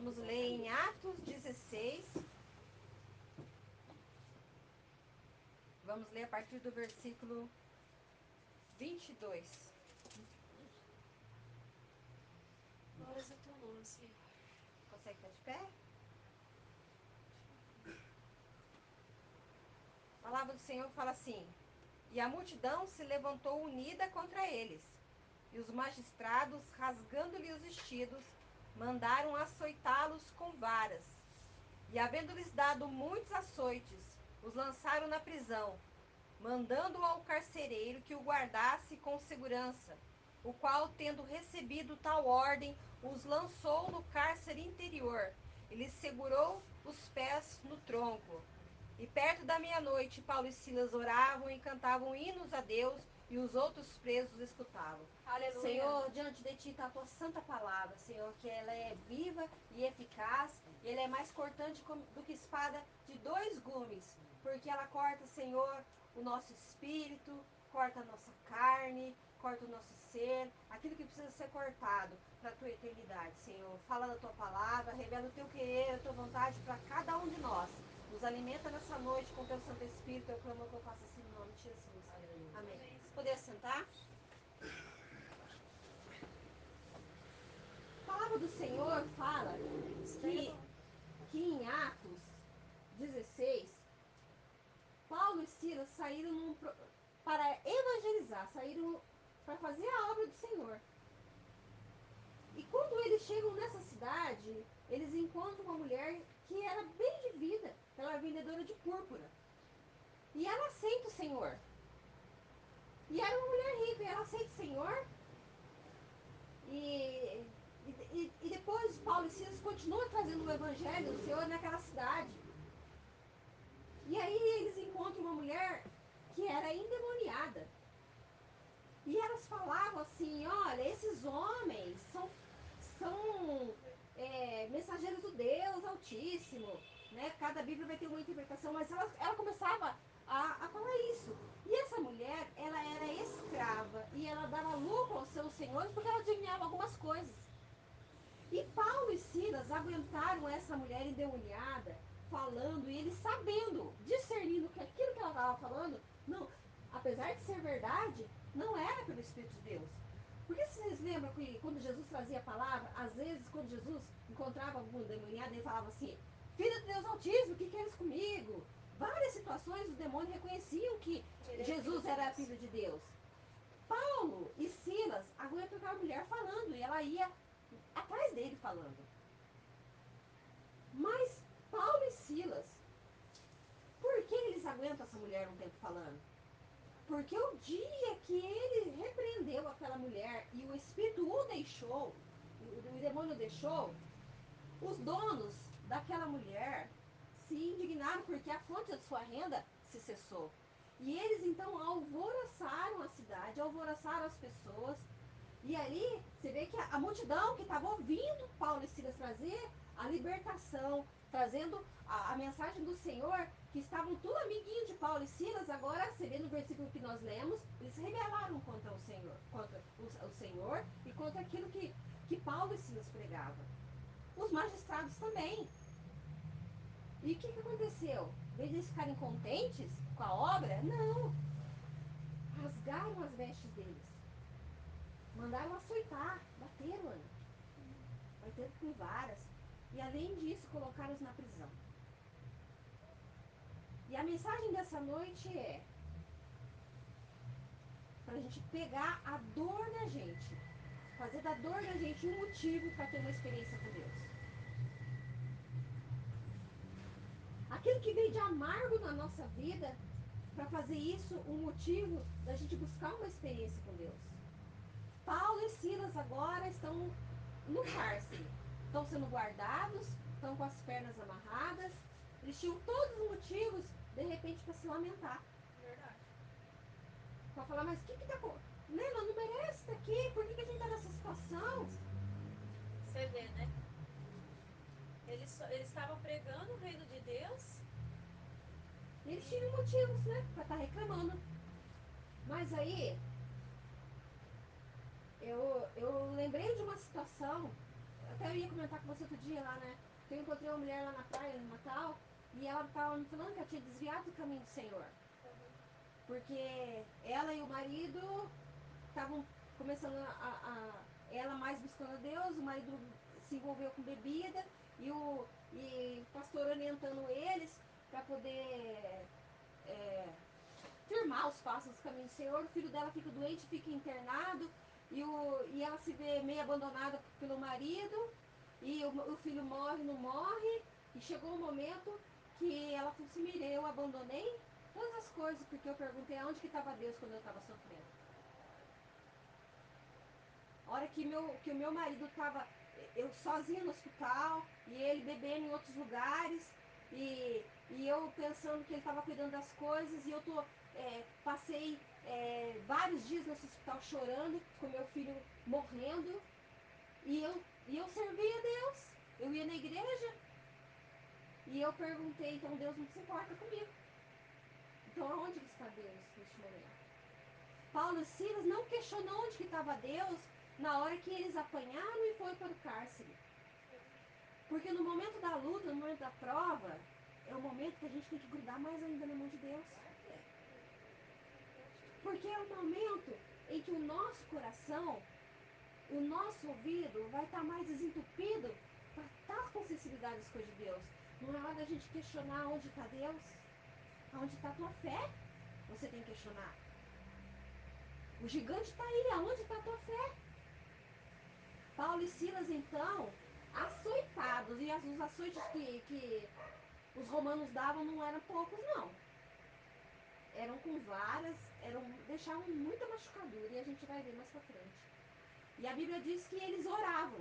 Vamos ler em Atos 16. Vamos ler a partir do versículo 22. Glórias a teu nome, Senhor. Consegue estar de pé? A palavra do Senhor fala assim: E a multidão se levantou unida contra eles. E os magistrados, rasgando-lhe os vestidos, mandaram açoitá-los com varas. E havendo-lhes dado muitos açoites, os lançaram na prisão, mandando ao carcereiro que o guardasse com segurança, o qual, tendo recebido tal ordem, os lançou no cárcere interior e lhes segurou os pés no tronco. E perto da meia-noite, Paulo e Silas oravam e cantavam hinos a Deus, e os outros presos escutavam. Aleluia. Senhor, diante de ti está a tua santa palavra, Senhor, que ela é viva e eficaz, e ela é mais cortante do que espada de dois gumes, porque ela corta, Senhor, o nosso espírito, corta a nossa carne, corta o nosso ser, aquilo que precisa ser cortado para a tua eternidade, Senhor. Fala da tua palavra, revela o teu querer, a tua vontade para cada um de nós. Nos alimenta nessa noite com o teu Santo Espírito. Eu clamo que eu faça assim no nome de Jesus. Amém. Se puder sentar. A palavra do Senhor fala que em Atos 16, Paulo e Silas saíram para evangelizar, saíram para fazer a obra do Senhor. E quando eles chegam nessa cidade, eles encontram uma mulher que era bem de vida. Ela era vendedora de púrpura. E ela aceita o Senhor. E era uma mulher rica, e ela aceita o Senhor. E depois Paulo e Silas continuam trazendo o evangelho do Senhor naquela cidade. E aí eles encontram uma mulher que era endemoniada. E elas falavam assim, olha, esses homens são mensageiros do Deus Altíssimo, né? Cada Bíblia vai ter uma interpretação, mas ela começava a falar isso. E essa mulher, ela era escrava e ela dava lucro aos seus senhores porque ela adivinhava algumas coisas. E Paulo e Silas aguentaram essa mulher endemoniada falando, e eles sabendo, discernindo que aquilo que ela estava falando, não, apesar de ser verdade, não era pelo Espírito de Deus. Porque vocês lembram que quando Jesus trazia a palavra, às vezes quando Jesus encontrava algum endemoniado, ele falava assim, filho de Deus Altíssimo, o que queres comigo? Várias situações os demônios reconheciam que Jesus era filho de Deus. Paulo e Silas aguentam aquela mulher falando, e ela ia atrás dele falando. Mas Paulo e Silas, por que eles aguentam essa mulher um tempo falando? Porque o dia que ele repreendeu aquela mulher e o espírito o deixou, o demônio deixou, os donos daquela mulher se indignaram porque a fonte da sua renda se cessou. E eles então alvoroçaram a cidade, alvoroçaram as pessoas. E ali você vê que a multidão que estava ouvindo Paulo e Silas trazer a libertação, trazendo a mensagem do Senhor, que estavam tudo amiguinhos de Paulo e Silas, agora você vê no versículo que nós lemos, eles se rebelaram contra o Senhor e contra aquilo que Paulo e Silas pregavam. Os magistrados também. E o que aconteceu? Em vez de eles ficarem contentes com a obra, não. Rasgaram as vestes deles. Mandaram açoitar, bateram, Ana. Bateram com varas. E além disso, colocaram-os na prisão. E a mensagem dessa noite é para a gente pegar a dor da gente. Fazer da dor da gente um motivo para ter uma experiência com Deus. Aquilo que veio de amargo na nossa vida, para fazer isso um motivo da gente buscar uma experiência com Deus. Paulo e Silas agora estão no cárcere. Estão sendo guardados, estão com as pernas amarradas. Eles tinham todos os motivos, de repente, para se lamentar. Verdade. Para falar, mas o que está acontecendo? Nós não merece estar aqui, por que a gente está nessa situação? Você vê, né? Eles estavam pregando o reino de Deus. Eles tinham motivos, né, para estar reclamando. Mas aí, eu lembrei de uma situação Até eu ia comentar com você outro dia lá, né? Que eu encontrei uma mulher lá na praia, em Natal, e ela estava me falando que ela tinha desviado do caminho do Senhor. Porque ela e o marido estavam começando ela mais buscando a Deus, o marido se envolveu com bebida e o pastor orientando eles para poder firmar os passos do caminho do Senhor. O filho dela fica doente, fica internado e ela se vê meio abandonada pelo marido e o filho morre, não morre. E chegou um momento que ela falou assim: Miriam, eu abandonei todas as coisas porque eu perguntei aonde que estava Deus quando eu estava sofrendo. A hora que o meu marido estava eu sozinha no hospital e ele bebendo em outros lugares e eu pensando que ele estava cuidando das coisas e eu passei vários dias nesse hospital chorando com meu filho morrendo e eu servia a Deus, eu ia na igreja e eu perguntei, então Deus não se importa comigo, então aonde está Deus neste momento? Paulo e Silas não questionou onde que estava Deus na hora que eles apanharam e foram para o cárcere. Porque no momento da luta, no momento da prova, é o momento que a gente tem que grudar mais ainda na mão de Deus. Porque é o momento em que o nosso coração, o nosso ouvido vai estar mais desentupido para estar com sensibilidade às coisas de Deus. Não é hora da gente questionar onde está Deus, onde está a tua fé. Você tem que questionar. O gigante está aí, aonde está a tua fé? Paulo e Silas, então, açoitados, e os açoites que os romanos davam não eram poucos, não. Eram com varas, deixavam muita machucadura, e a gente vai ver mais pra frente. E a Bíblia diz que eles oravam,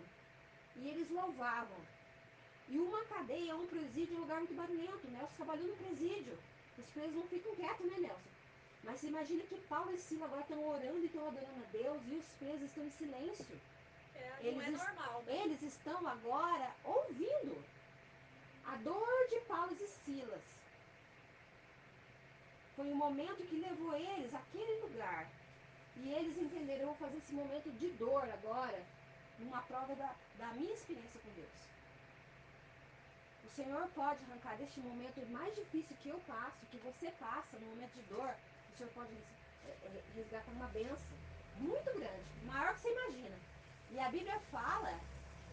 e eles louvavam. E uma cadeia, um presídio é um lugar muito barulhento. Nelson trabalhou no presídio. Os presos não ficam quietos, né, Nelson? Mas você imagina que Paulo e Silas agora estão orando e estão adorando a Deus, e os presos estão em silêncio. Não é normal, né? Eles estão agora ouvindo a dor de Paulo e Silas. Foi o momento que levou eles àquele lugar. E eles entenderam, eu vou fazer esse momento de dor agora, numa prova da minha experiência com Deus. O Senhor pode arrancar deste momento mais difícil que eu passo, que você passa, no momento de dor, o Senhor pode resgatar uma bênção muito grande, maior que você imagina. E a Bíblia fala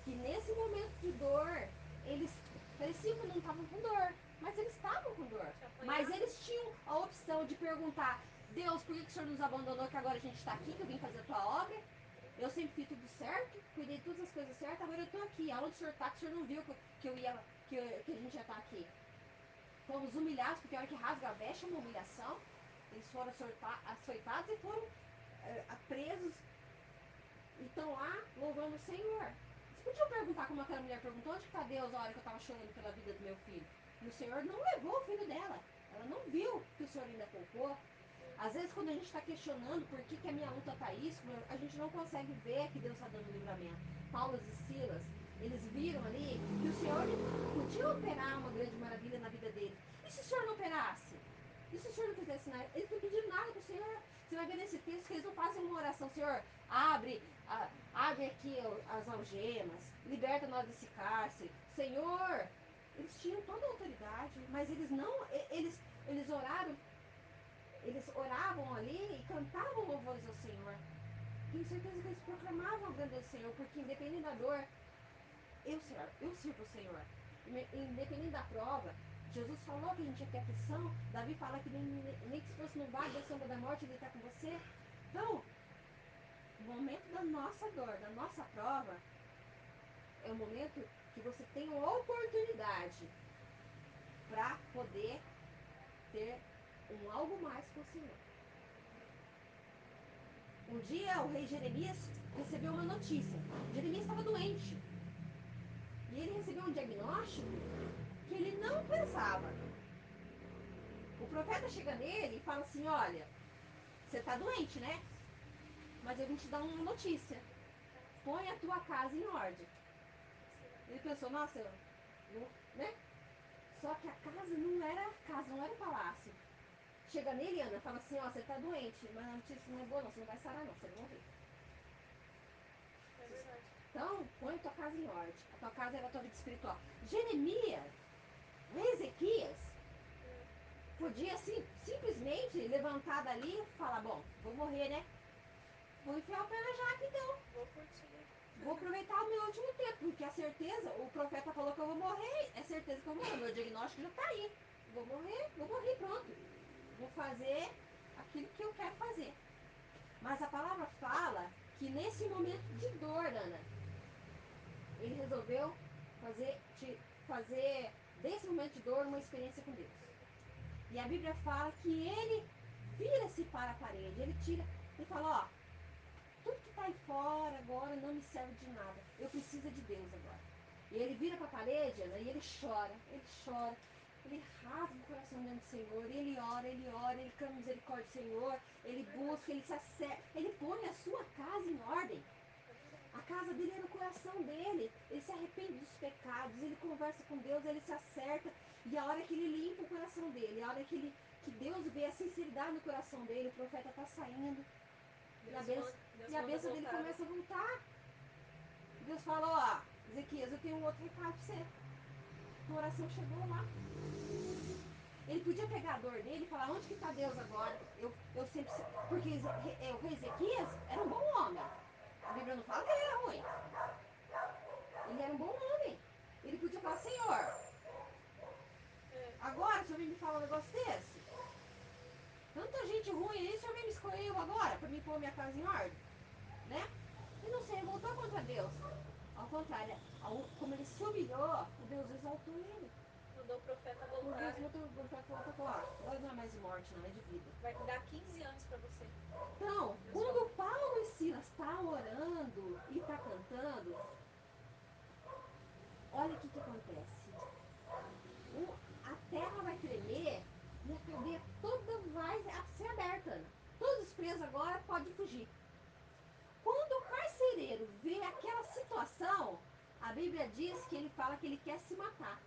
que nesse momento de dor, eles pareciam que não estavam com dor, mas eles estavam com dor. Mas eles tinham a opção de perguntar: Deus, por que o Senhor nos abandonou, que agora a gente está aqui, que eu vim fazer a tua obra? Eu sempre fiz tudo certo, cuidei de todas as coisas certas, agora eu estou aqui. Aonde o Senhor está, que o Senhor não viu que a gente já está aqui? Fomos humilhados, porque a hora que rasga a veste é uma humilhação. Eles foram açoitados e foram presos e estão lá louvando o Senhor. Vocês podiam perguntar como aquela mulher perguntou: onde está Deus a hora que eu estava chorando pela vida do meu filho? E o Senhor não levou o filho dela. Ela não viu que o Senhor ainda poupou. Às vezes, quando a gente está questionando por que a minha luta está isso, a gente não consegue ver que Deus está dando livramento. Paulo e Silas, eles viram ali que o Senhor podia operar uma grande maravilha na vida deles. E se o Senhor não operasse? E se o Senhor não fizesse nada? Eles não pediram nada para o Senhor. Você vai ver nesse texto que eles não fazem uma oração: Senhor, abre aqui as algemas, liberta nós desse cárcere. Senhor, eles tinham toda a autoridade, mas eles não, eles oraram, eles oravam ali e cantavam louvores ao Senhor. Tenho certeza que eles proclamavam a grandeza do Senhor, porque independente da dor, eu sirvo o Senhor. Independente da prova, Jesus falou que a gente ia ter aflição. Davi fala que nem que se fosse no vale da sombra da morte, ele está com você. Então, o momento da nossa dor, da nossa prova, é o momento que você tem uma oportunidade para poder ter algo mais com o Senhor. Um dia o rei Jeremias recebeu uma notícia. Jeremias estava doente. E ele recebeu um diagnóstico que ele não pensava. O profeta chega nele e fala assim: olha, você está doente, né? Mas eu vim te dar uma notícia. Põe a tua casa em ordem. Ele pensou: nossa, né? Só que a casa não era o palácio. Chega nele, Ana, fala assim: ó, você está doente, mas a notícia não é boa, não. Você não vai sarar, não. Você vai morrer. É verdade. Então, põe a tua casa em ordem. A tua casa era a tua vida espiritual. Jeremias, Ezequias, podia simplesmente levantar dali e falar, bom, vou morrer, né? Vou enfiar o pé na jaca então. Vou curtir. Vou aproveitar o meu último tempo, porque a certeza, o profeta falou que eu vou morrer, é certeza que eu vou morrer. Meu diagnóstico já está aí. Vou morrer, pronto. Vou fazer aquilo que eu quero fazer. Mas a palavra fala que nesse momento de dor, Ana, ele resolveu fazer desse momento de dor uma experiência com Deus. E a Bíblia fala que ele vira-se para a parede, ele fala, ó, tudo que está aí fora agora não me serve de nada. Eu preciso de Deus agora. E ele vira para a parede, Ana, e ele chora, ele rasga o coração dentro do Senhor, ele ora, ele clama misericórdia do Senhor, ele busca, ele se acerta, ele põe a sua casa em ordem. A casa dele é no coração dele. Ele se arrepende dos pecados, ele conversa com Deus, ele se acerta. E a hora que ele limpa o coração dele, a hora que Deus vê a sinceridade no coração dele, o profeta está saindo. E a bênção dele começa a voltar. Deus fala, ó, Ezequias, eu tenho um outro recado para você. Tua oração chegou lá. Ele podia pegar a dor dele e falar, onde que está Deus agora? Eu sempre. Porque o rei Ezequias era um bom homem. A Bíblia não fala que ele era ruim. Ele era um bom homem. Ele podia falar, Senhor, agora o senhor vem me falar um negócio desse? Tanta gente ruim aí, o senhor vem me escolher eu agora para me pôr minha casa em ordem? Né? E não se revoltou contra Deus. Ao contrário, como ele se humilhou, o Deus exaltou ele. Mandou o profeta O voltar. Deus mandou o profeta voltar e falou, agora não é mais de morte, não, é de vida. Vai dar 15 anos para você. Então, quando Paulo e Silas está orando e está cantando, olha o que acontece. A terra vai tremer e a cadeia toda vai ser aberta. Todos os presos agora podem fugir. Quando o carcereiro vê aquela situação, a Bíblia diz que ele fala que ele quer se matar.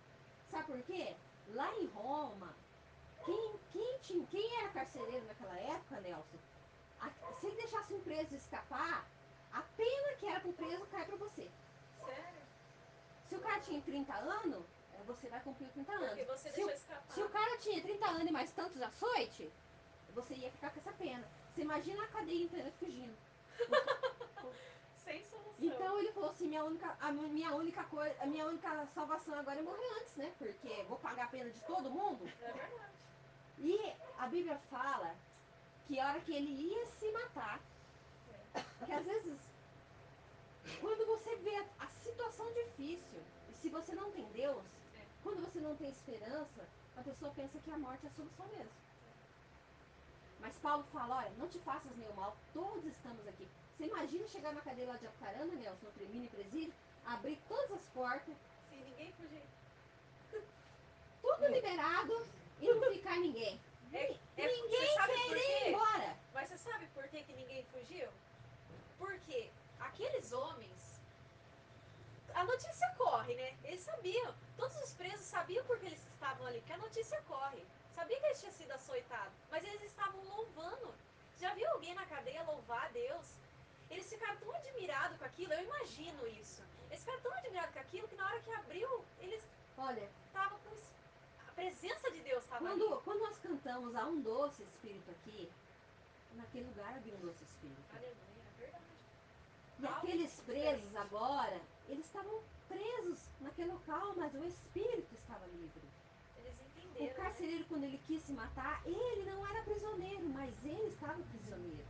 Sabe por quê? Lá em Roma, quem era carcereiro naquela época, Nelson, se ele deixasse um preso escapar, a pena que era pro preso cai para você. Sério? Se o cara tinha 30 anos, você vai cumprir os 30 anos. Porque você deixou escapar. Se o cara tinha 30 anos e mais tantos açoites, você ia ficar com essa pena. Você imagina a cadeia inteira fugindo. Sem solução. Então ele falou assim, a minha única salvação agora é morrer antes, né? Porque vou pagar a pena de todo mundo. É verdade. E a Bíblia fala que a hora que ele ia se matar, que às vezes, quando você vê a situação difícil, e se você não tem Deus, quando você não tem esperança, a pessoa pensa que a morte é a solução mesmo. Mas Paulo fala, olha, não te faças nenhum mal, todos estamos aqui. Você imagina chegar na cadeia lá de Apucarana, Nelson, no mini presídio, abrir todas as portas, se ninguém fugir, tudo liberado e não ficar ninguém. Ninguém querer ir embora. Mas você sabe por que ninguém fugiu? Porque aqueles homens, a notícia corre, né? Eles sabiam, todos os presos sabiam por que eles estavam ali, porque a notícia corre. Sabia que eles tinham sido açoitados, mas eles estavam louvando. Já viu alguém na cadeia louvar a Deus? Eles ficaram tão admirados com aquilo, eu imagino isso. Eles ficaram tão admirados com aquilo que na hora que abriu, eles estavam com a presença de Deus estava ali. Quando nós cantamos a um doce espírito aqui, naquele lugar havia um doce espírito. Aleluia, é verdade. E aqueles presos agora, eles estavam presos naquele local, mas o espírito estava livre. Eles entenderam, o carcereiro, né? Quando ele quis se matar, ele não era prisioneiro, mas ele estava prisioneiro.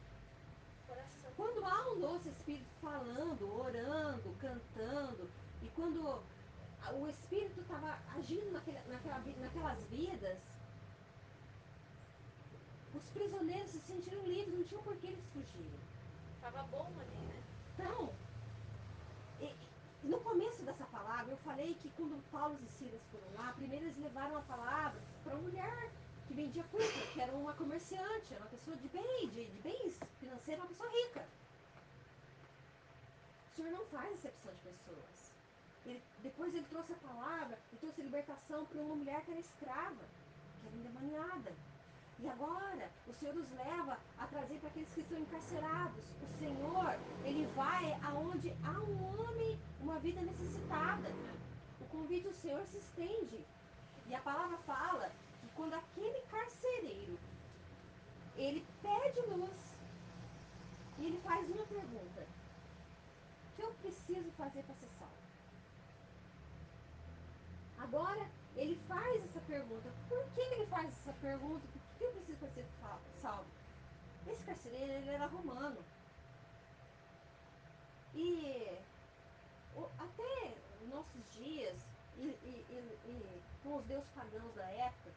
Coração. Quando há um doce espírito falando, orando, cantando, e quando o espírito estava agindo naquelas vidas, os prisioneiros se sentiram livres, não tinham por que eles fugirem. Estava bom ali, né? Então, no começo dessa palavra, eu falei que quando Paulo e Silas foram lá, primeiro eles levaram a palavra para uma mulher que vendia púrpura, que era uma comerciante, era uma pessoa de bens financeiros, uma pessoa rica. O Senhor não faz acepção de pessoas. Depois ele trouxe a palavra, ele trouxe a libertação para uma mulher que era escrava, que era endemoniada. E agora, o Senhor nos leva a trazer para aqueles que estão encarcerados. O Senhor, Ele vai aonde há um homem, uma vida necessitada. O convite do Senhor se estende. E a palavra fala que quando aquele carcereiro, ele pede luz, e ele faz uma pergunta: o que eu preciso fazer para ser salvo? Agora, ele faz essa pergunta. Por que ele faz essa pergunta? Por que eu preciso para ser salvo? Esse carcereiro, ele era romano. E até nossos dias, e com os deuses pagãos da época,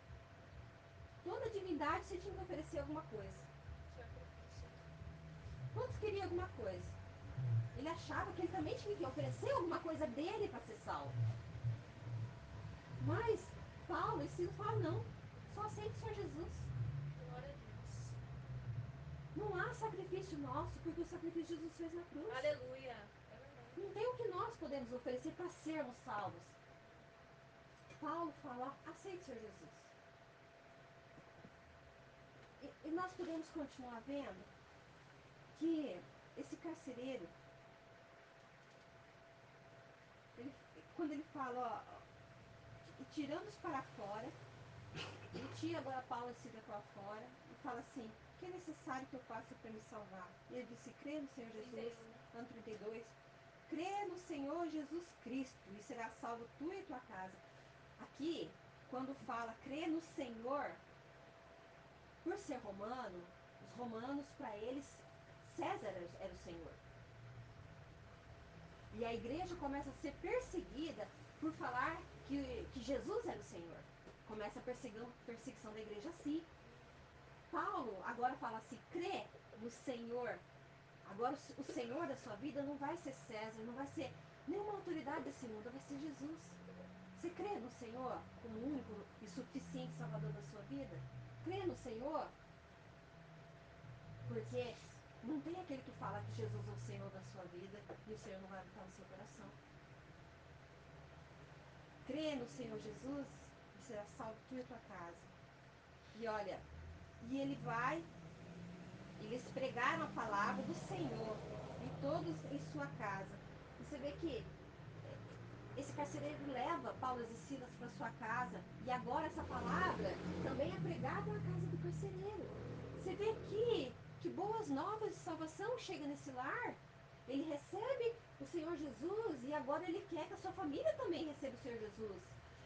toda divindade você tinha que oferecer alguma coisa. Todos queriam alguma coisa. Ele achava que ele também tinha que oferecer alguma coisa dele para ser salvo. Mas Paulo e Silas falam: não, só aceita o Senhor Jesus. Glória a Deus. Não há sacrifício nosso, porque o sacrifício Jesus fez na cruz. Aleluia. É verdade. Não tem o que nós podemos oferecer para sermos salvos. Paulo fala: aceite o Senhor Jesus. E nós podemos continuar vendo que esse carcereiro, quando ele fala, ó, e tirando-os para fora, ele tira agora Paulo e Silas para fora e fala assim: o que é necessário que eu faça para me salvar? E ele disse: crê no Senhor Jesus. 31. Ano 32. Crê no Senhor Jesus Cristo e será salvo tu e tua casa. Aqui, quando fala crê no Senhor, por ser romano, os romanos, para eles, César era o Senhor. E a igreja começa a ser perseguida por falar que Jesus era o Senhor. Começa a perseguição da igreja assim. Paulo agora fala assim: crê no Senhor. Agora o Senhor da sua vida não vai ser César, não vai ser nenhuma autoridade desse mundo, vai ser Jesus. Você crê no Senhor como único e suficiente Salvador da sua vida? Crê no Senhor? Porque não tem aquele que fala que Jesus é o Senhor da sua vida e o Senhor não vai habitar no seu coração. Crê no Senhor Jesus e será salvo tu e tua casa. E olha, e ele vai, eles pregaram a palavra do Senhor e todos em sua casa. E você vê que esse carcereiro leva Paulo e Silas para sua casa. E agora essa palavra também é pregada na casa do carcereiro. Você vê aqui que boas novas de salvação chegam nesse lar. Ele recebe o Senhor Jesus e agora ele quer que a sua família também receba o Senhor Jesus.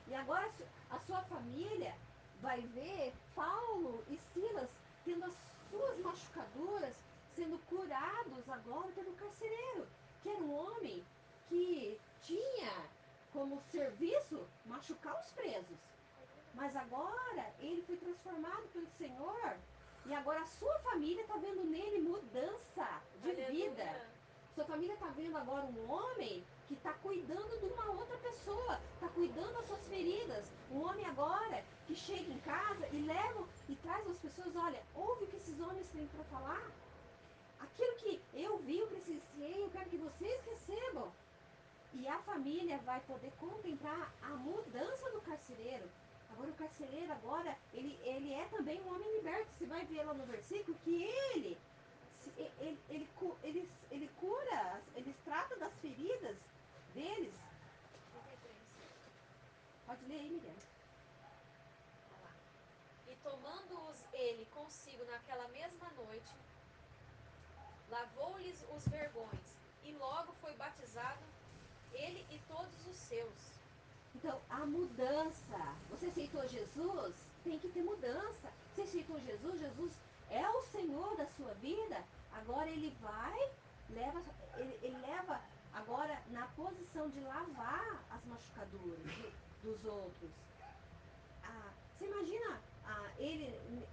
E agora a sua família vai ver Paulo e Silas tendo as suas machucaduras sendo curados agora pelo carcereiro, que era um homem que tinha como serviço machucar os presos. Mas agora ele foi transformado pelo Senhor e agora a sua família está vendo nele mudança de Aleluia. vida. Sua família está vendo agora um homem que está cuidando de uma outra pessoa, está cuidando das suas feridas. Um homem agora que chega em casa e leva e traz às pessoas: olha, ouve o que esses homens têm para falar. Aquilo que eu vi, eu presenciei, eu quero que vocês recebam. E a família vai poder contemplar a mudança do carcereiro. Agora o carcereiro, agora, ele é também um homem liberto. Você vai ver lá no versículo que ele cura, ele trata das feridas deles. 33. Pode ler aí, Miriam. Olha lá. E tomando-os ele consigo naquela mesma noite, lavou-lhes os vergões, e logo foi batizado ele e todos os seus. Então, a mudança. Você aceitou Jesus? Tem que ter mudança. Você aceitou Jesus? Jesus é o Senhor da sua vida. Agora ele vai, ele leva agora na posição de lavar as machucaduras dos outros. Você imagina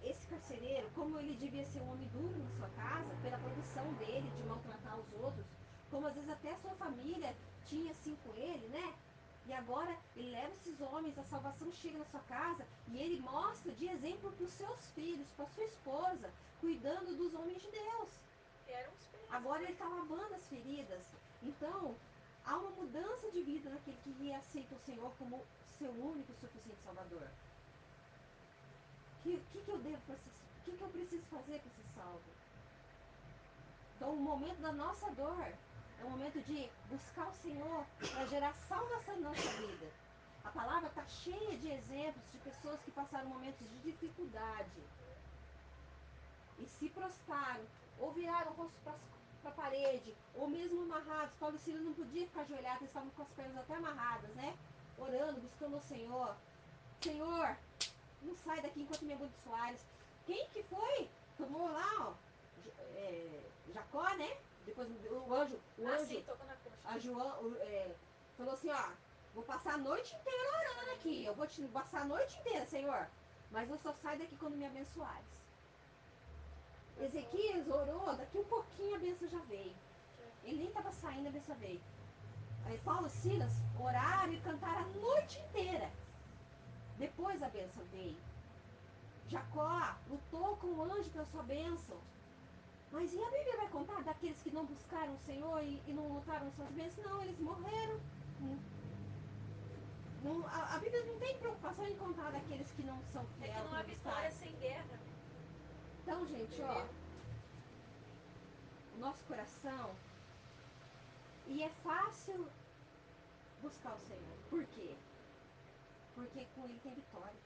esse carcereiro, como ele devia ser um homem duro na sua casa, pela produção dele de maltratar os outros, como às vezes até a sua família tinha assim com ele, né? E agora ele leva esses homens, a salvação chega na sua casa e ele mostra de exemplo para os seus filhos, para sua esposa, cuidando dos homens de Deus. Que eram os presos. Agora ele está lavando as feridas. Então, há uma mudança de vida naquele que aceita o Senhor como seu único e suficiente Salvador. que eu devo para ser, o que eu preciso fazer para ser salvo? Então, o momento da nossa dor é o momento de buscar o Senhor para gerar salvação na nossa vida. A palavra está cheia de exemplos de pessoas que passaram momentos de dificuldade e se prostraram, ou viraram o rosto para a parede, ou mesmo amarrados. Paulo e Silas não podiam ficar ajoelhados, eles estavam com as pernas até amarradas, né? Orando, buscando o Senhor. Senhor, não sai daqui enquanto me abençoares. Quem que foi? Tomou lá, ó, Jacó, né? Depois o anjo, Sim, tocou na coxa. a João, falou assim, ó, vou passar a noite inteira orando aqui. Eu vou te passar a noite inteira, Senhor. Mas eu só saio daqui quando me abençoares. Ezequias orou, daqui um pouquinho a benção já veio. Ele nem estava saindo, a benção veio. Aí Paulo e Silas oraram e cantaram a noite inteira. Depois a benção veio. Jacó lutou com o anjo pela sua bênção. Mas e a Bíblia vai contar daqueles que não buscaram o Senhor e não lutaram suas bênçãos? Não, eles morreram. Não, a Bíblia não tem preocupação em contar daqueles que não são É que fiéis. não há vitória sem guerra. Então, gente, ó, o nosso coração, e é fácil buscar o Senhor. Por quê? Porque com Ele tem vitória.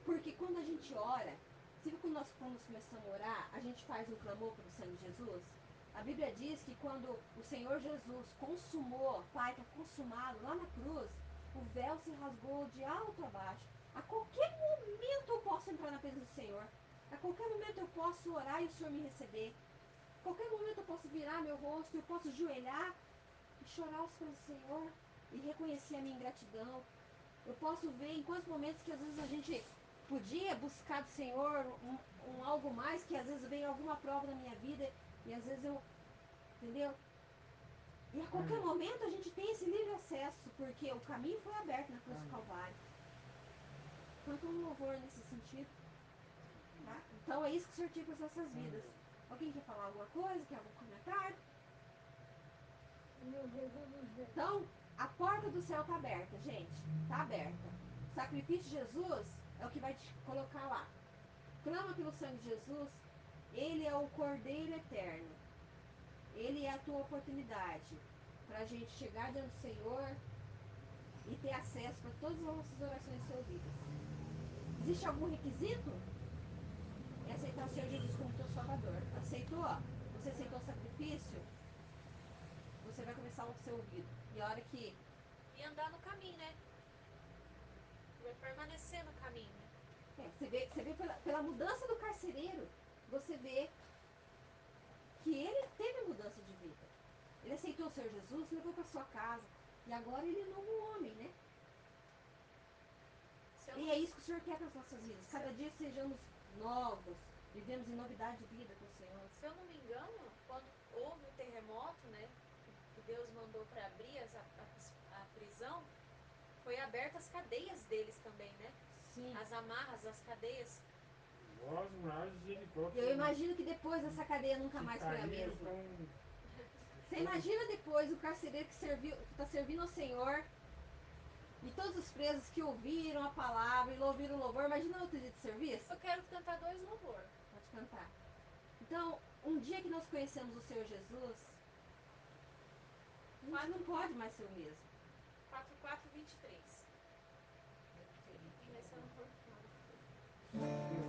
Porque quando a gente ora, se quando nós começamos a orar, a gente faz um clamor pelo sangue de Jesus? A Bíblia diz que quando o Senhor Jesus consumou, Pai, está consumado lá na cruz, o véu se rasgou de alto a baixo. A qualquer momento eu posso entrar na presença do Senhor. A qualquer momento eu posso orar e o Senhor me receber. A qualquer momento eu posso virar meu rosto, eu posso ajoelhar e chorar aos pés do Senhor e reconhecer a minha ingratidão. Eu posso ver em quantos momentos que às vezes a gente podia buscar do Senhor um algo mais, que às vezes vem alguma prova na minha vida e às vezes eu, entendeu? E a qualquer momento a gente tem esse livre acesso, porque o caminho foi aberto na cruz do Calvário. Quanto um louvor nesse sentido. Tá? Então é isso que o Senhor tinha para as nossas vidas. Alguém quer falar alguma coisa? Quer algum comentário? Então, a porta do céu está aberta, gente. Está aberta. O sacrifício de Jesus é o que vai te colocar lá. Clama pelo sangue de Jesus. Ele é o Cordeiro Eterno. Ele é a tua oportunidade para a gente chegar diante do Senhor e ter acesso para todas as nossas orações ser ouvidas. Existe algum requisito? É aceitar o Senhor Jesus como teu Salvador. Aceitou? Você aceitou o sacrifício? Você vai começar a ser ouvido. E a hora que... E andar no caminho, né? Vai permanecer no caminho. você vê pela mudança do carcereiro, você vê que ele teve mudança de vida. Ele aceitou o Senhor Jesus, levou para sua casa. E agora ele é novo homem, né? E é isso que o Senhor quer para as nossas vidas. Cada dia sejamos novos. Vivemos em novidade de vida com o Senhor. Se eu não me engano, quando houve o terremoto, né? Que Deus mandou para abrir a prisão, foi aberta as cadeias deles também, né? Sim. As amarras, as cadeias. Eu imagino que depois essa cadeia nunca mais foi a mesma. Você imagina depois o carcereiro que está servindo ao Senhor e todos os presos que ouviram a palavra e ouviram o louvor. Imagina outro dia de serviço? Eu quero cantar 2 louvor. Pode cantar. Então, um dia que nós conhecemos o Senhor Jesus, a gente não pode mais ser o mesmo. 4:23. Essa eu não vou.